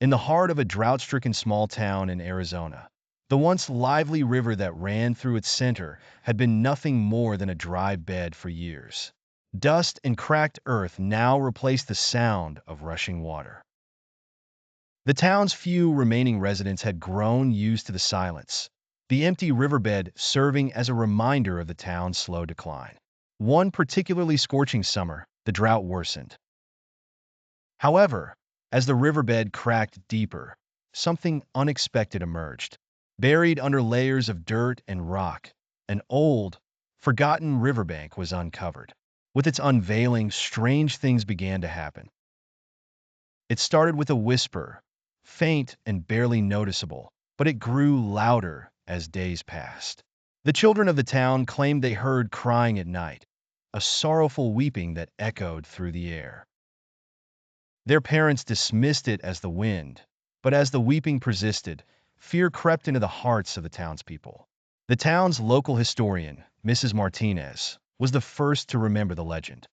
in the heart of a drought-stricken small town in Arizona. The once lively river that ran through its center had been nothing more than a dry bed for years. Dust and cracked earth now replaced the sound of rushing water. The town's few remaining residents had grown used to the silence, the empty riverbed serving as a reminder of the town's slow decline. One particularly scorching summer, the drought worsened. However, as the riverbed cracked deeper, something unexpected emerged. Buried under layers of dirt and rock, an old, forgotten riverbank was uncovered. With its unveiling, strange things began to happen. It started with a whisper, faint and barely noticeable, but it grew louder as days passed. The children of the town claimed they heard crying at night, a sorrowful weeping that echoed through the air. Their parents dismissed it as the wind, but as the weeping persisted, fear crept into the hearts of the townspeople. The town's local historian, Mrs. Martinez, was the first to remember the legend.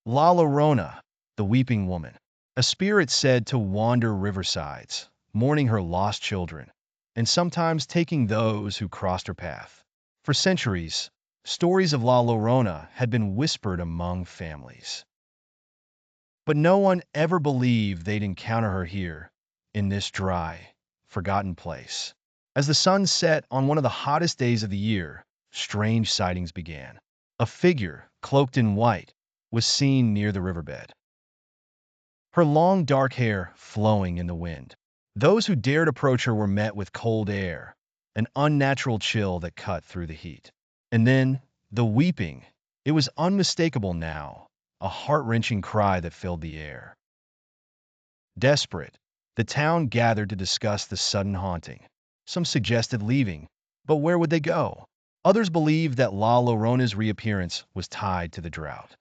La Llorona, the weeping woman, a spirit said to wander riversides, mourning her lost children, and sometimes taking those who crossed her path. For centuries, stories of La Llorona had been whispered among families. But no one ever believed they'd encounter her here, in this dry, forgotten place. As the sun set on one of the hottest days of the year, strange sightings began. A figure, cloaked in white, was seen near the riverbed, her long dark hair flowing in the wind. Those who dared approach her were met with cold air, an unnatural chill that cut through the heat. And then, the weeping. It was unmistakable now, a heart-wrenching cry that filled the air. Desperate, the town gathered to discuss the sudden haunting. Some suggested leaving, but where would they go? Others believed that La Llorona's reappearance was tied to the drought,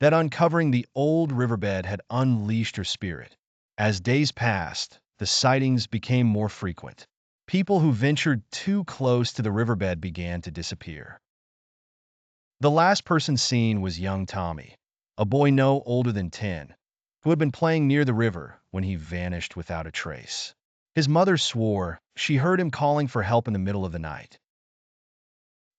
that uncovering the old riverbed had unleashed her spirit. As days passed, the sightings became more frequent. People who ventured too close to the riverbed began to disappear. The last person seen was young Tommy, a boy no older than 10, who had been playing near the river when he vanished without a trace. His mother swore she heard him calling for help in the middle of the night.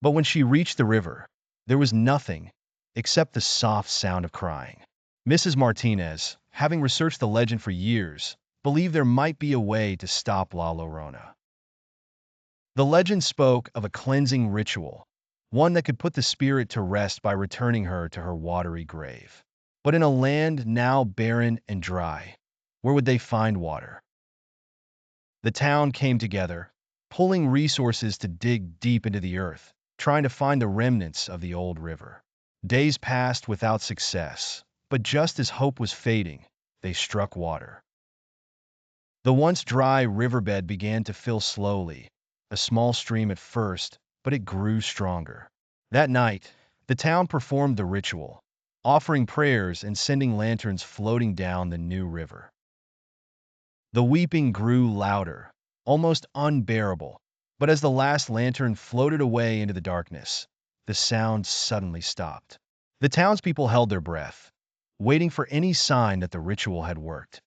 But when she reached the river, there was nothing except the soft sound of crying. Mrs. Martinez, having researched the legend for years, believed there might be a way to stop La Llorona. The legend spoke of a cleansing ritual, one that could put the spirit to rest by returning her to her watery grave. But in a land now barren and dry, where would they find water? The town came together, pulling resources to dig deep into the earth, trying to find the remnants of the old river. Days passed without success, but just as hope was fading, they struck water. The once dry riverbed began to fill slowly, a small stream at first, but it grew stronger. That night, the town performed the ritual, offering prayers and sending lanterns floating down the new river. The weeping grew louder, almost unbearable, but as the last lantern floated away into the darkness, the sound suddenly stopped. The townspeople held their breath, waiting for any sign that the ritual had worked.